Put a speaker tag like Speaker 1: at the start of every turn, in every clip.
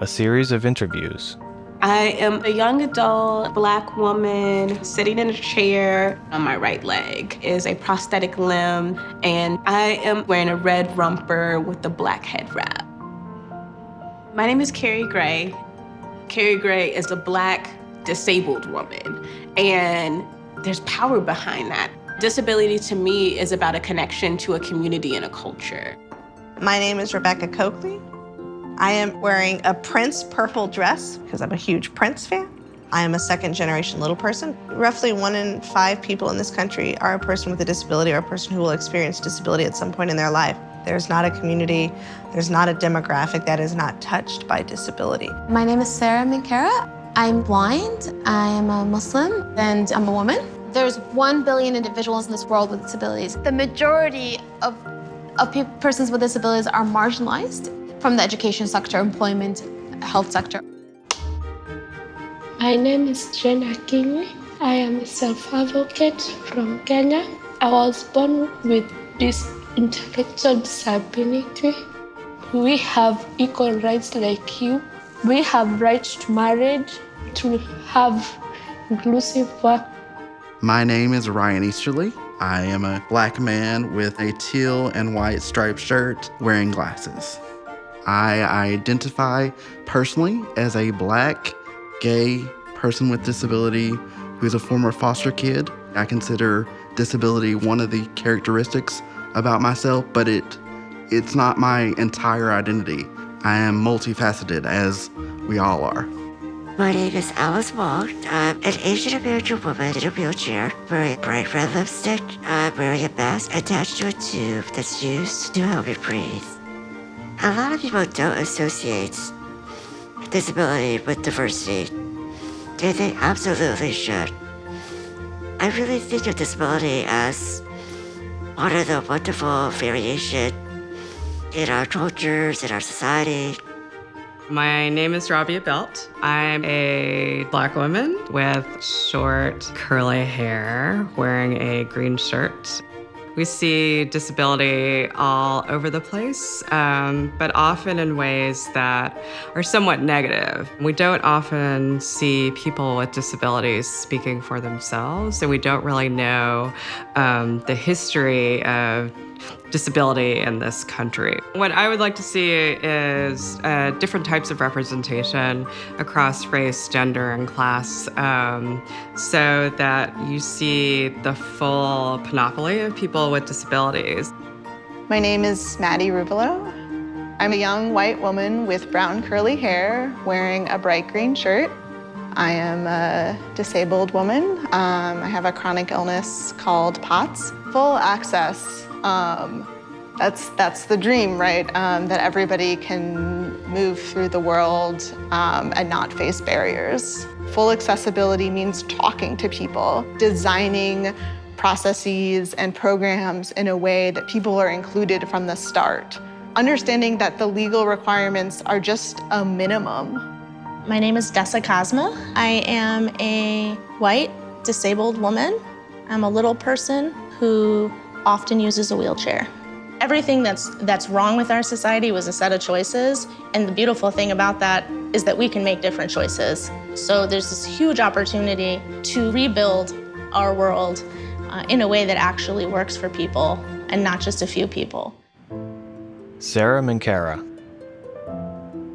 Speaker 1: a series of interviews.
Speaker 2: I am a young adult Black woman sitting in a chair. On my right leg is a prosthetic limb, and I am wearing a red romper with a black head wrap. My name is Carrie Gray. Carrie Gray is a Black disabled woman, and there's power behind that. Disability to me is about a connection to a community and a culture.
Speaker 3: My name is Rebecca Coakley. I am wearing a Prince purple dress because I'm a huge Prince fan. I am a second-generation little person. Roughly 1 in 5 people in this country are a person with a disability or a person who will experience disability at some point in their life. There's not a community, there's not a demographic that is not touched by disability.
Speaker 4: My name is Sarah Minkara. I'm blind, I'm a Muslim, and I'm a woman. There's 1 billion individuals in this world with disabilities. The majority of persons with disabilities are marginalized from the education sector, employment, health sector.
Speaker 5: My name is Jenna Kingley. I am a self-advocate from Kenya. I was born with this intellectual disability. We have equal rights like you. We have rights to marriage, to have inclusive work.
Speaker 6: My name is Ryan Easterly. I am a Black man with a teal and white striped shirt wearing glasses. I identify personally as a Black, gay person with disability who's a former foster kid. I consider disability one of the characteristics about myself, but it's not my entire identity. I am multifaceted, as we all are.
Speaker 7: My name is Alice Wong. I'm an Asian American woman in a wheelchair wearing bright red lipstick. I'm wearing a mask attached to a tube that's used to help me breathe. A lot of people don't associate disability with diversity, and they absolutely should. I really think of disability as one of the wonderful variation in our cultures, in our society.
Speaker 8: My name is Rabia Belt. I'm a Black woman with short, curly hair, wearing a green shirt. We see disability all over the place, but often in ways that are somewhat negative. We don't often see people with disabilities speaking for themselves, and we don't really know the history of disability in this country. What I would like to see is different types of representation across race, gender, and class, so that you see the full panoply of people with disabilities.
Speaker 9: My name is Maddie Rubelo. I'm a young white woman with brown curly hair wearing a bright green shirt. I am a disabled woman. I have a chronic illness called POTS. Full access. That's the dream, right? That everybody can move through the world and not face barriers. Full accessibility means talking to people, designing processes and programs in a way that people are included from the start. Understanding that the legal requirements are just a minimum.
Speaker 10: My name is Dessa Cosma. I am a white, disabled woman. I'm a little person who often uses a wheelchair. Everything that's wrong with our society was a set of choices, and the beautiful thing about that is that we can make different choices. So there's this huge opportunity to rebuild our world in a way that actually works for people, and not just a few people.
Speaker 1: Sarah Minkara.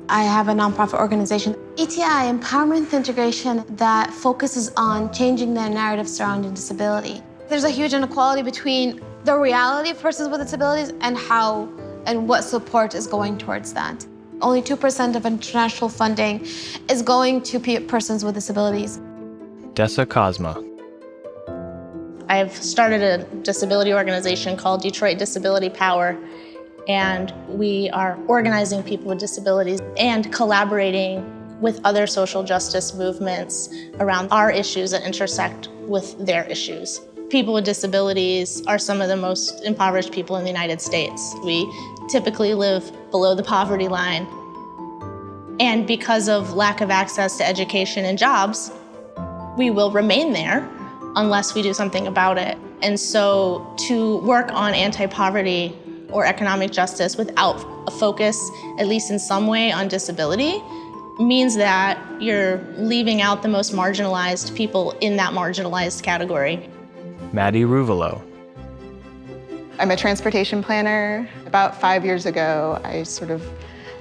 Speaker 4: I have a nonprofit organization, ETI, Empowerment Integration, that focuses on changing the narrative surrounding disability. There's a huge inequality between the reality of persons with disabilities and what support is going towards that. Only 2% of international funding is going to persons with disabilities.
Speaker 1: Dessa Cosma.
Speaker 10: I've started a disability organization called Detroit Disability Power, and we are organizing people with disabilities and collaborating with other social justice movements around our issues that intersect with their issues. People with disabilities are some of the most impoverished people in the United States. We typically live below the poverty line. And because of lack of access to education and jobs, we will remain there unless we do something about it. And so to work on anti-poverty or economic justice without a focus, at least in some way, on disability means that you're leaving out the most marginalized people in that marginalized category.
Speaker 1: Maddie Ruvalo.
Speaker 9: I'm a transportation planner. About 5 years ago, I sort of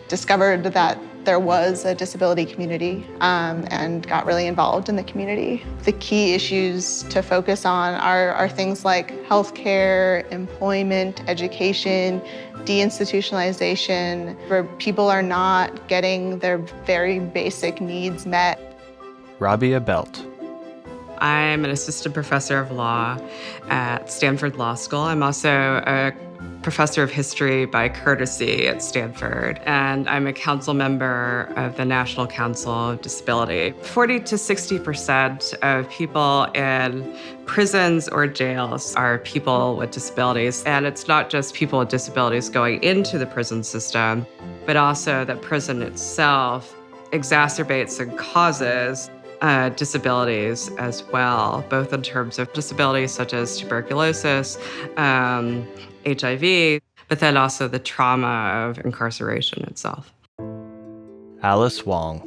Speaker 9: discovered that there was a disability community and got really involved in the community. The key issues to focus on are things like healthcare, employment, education, deinstitutionalization, where people are not getting their very basic needs met.
Speaker 1: Rabia Belt.
Speaker 8: I'm an assistant professor of law at Stanford Law School. I'm also a professor of history by courtesy at Stanford, and I'm a council member of the National Council of Disability. 40 to 60% of people in prisons or jails are people with disabilities, and it's not just people with disabilities going into the prison system, but also that prison itself exacerbates and causes disabilities as well, both in terms of disabilities such as tuberculosis, HIV, but then also the trauma of incarceration itself.
Speaker 1: Alice Wong.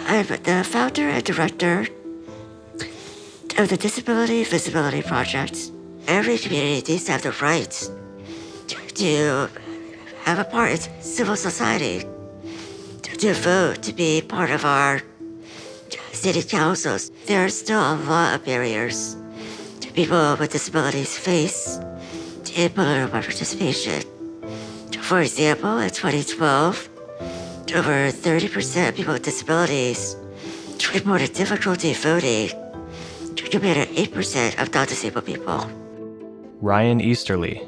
Speaker 7: I'm the founder and director of the Disability Visibility Project. Every community needs to have the right to have a part in civil society, to vote, to be part of our city councils. There are still a lot of barriers people with disabilities face in political participation. For example, in 2012, over 30% of people with disabilities reported difficulty voting compared to 8% of non-disabled people.
Speaker 1: Ryan Easterly.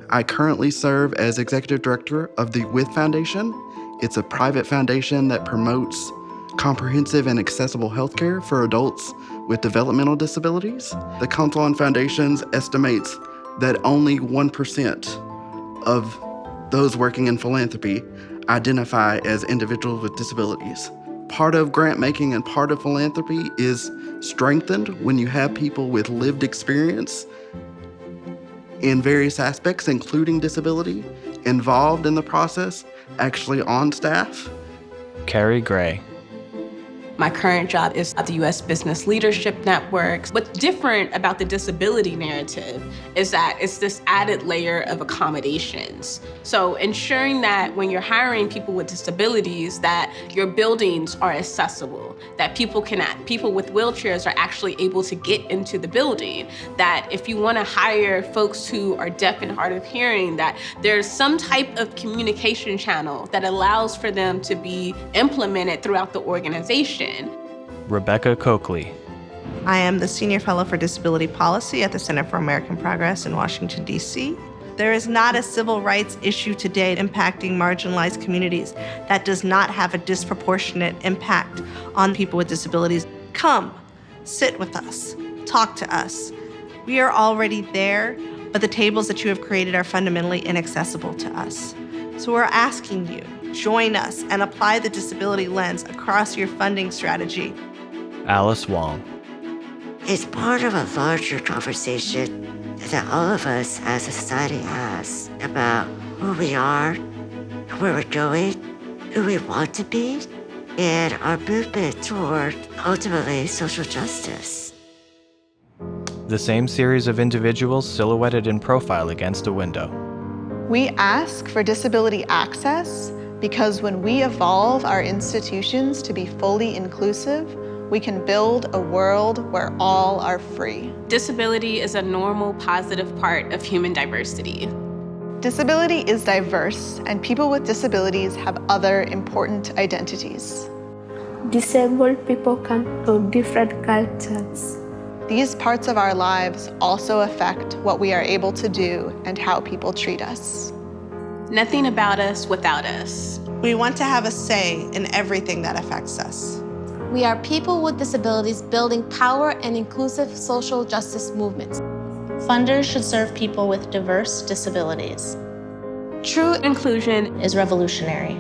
Speaker 6: I currently serve as executive director of the With Foundation. It's a private foundation that promotes comprehensive and accessible healthcare for adults with developmental disabilities. The Council on Foundations estimates that only 1% of those working in philanthropy identify as individuals with disabilities. Part of grant making and part of philanthropy is strengthened when you have people with lived experience in various aspects, including disability, involved in the process, actually on staff.
Speaker 1: Carrie Gray.
Speaker 2: My current job is at the U.S. Business Leadership Network. What's different about the disability narrative is that it's this added layer of accommodations. So ensuring that when you're hiring people with disabilities, that your buildings are accessible, that people with wheelchairs are actually able to get into the building, that if you want to hire folks who are deaf and hard of hearing, that there's some type of communication channel that allows for them to be implemented throughout the organization.
Speaker 1: Rebecca Coakley.
Speaker 3: I am the Senior Fellow for Disability Policy at the Center for American Progress in Washington, D.C. There is not a civil rights issue today impacting marginalized communities that does not have a disproportionate impact on people with disabilities. Come, sit with us, talk to us. We are already there, but the tables that you have created are fundamentally inaccessible to us. So we're asking you, join us and apply the disability lens across your funding strategy.
Speaker 1: Alice Wong.
Speaker 7: It's part of a larger conversation that all of us as a society has about who we are, where we're going, who we want to be, and our movement toward ultimately social justice.
Speaker 1: The same series of individuals silhouetted in profile against a window.
Speaker 9: We ask for disability access because when we evolve our institutions to be fully inclusive, we can build a world where all are free.
Speaker 2: Disability is a normal, positive part of human diversity.
Speaker 9: Disability is diverse, and people with disabilities have other important identities.
Speaker 5: Disabled people come from different cultures.
Speaker 9: These parts of our lives also affect what we are able to do and how people treat us.
Speaker 2: Nothing about us without us.
Speaker 3: We want to have a say in everything that affects us.
Speaker 4: We are people with disabilities building power and inclusive social justice movements.
Speaker 10: Funders should serve people with diverse disabilities.
Speaker 2: True inclusion
Speaker 10: Is revolutionary.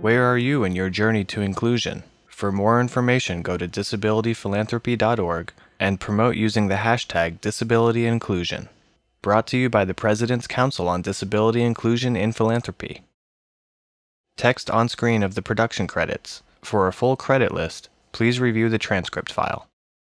Speaker 1: Where are you in your journey to inclusion? For more information, go to disabilityphilanthropy.org and promote using the hashtag #DisabilityInclusion. Brought to you by the President's Council on Disability Inclusion in Philanthropy. Text on screen of the production credits. For a full credit list, please review the transcript file.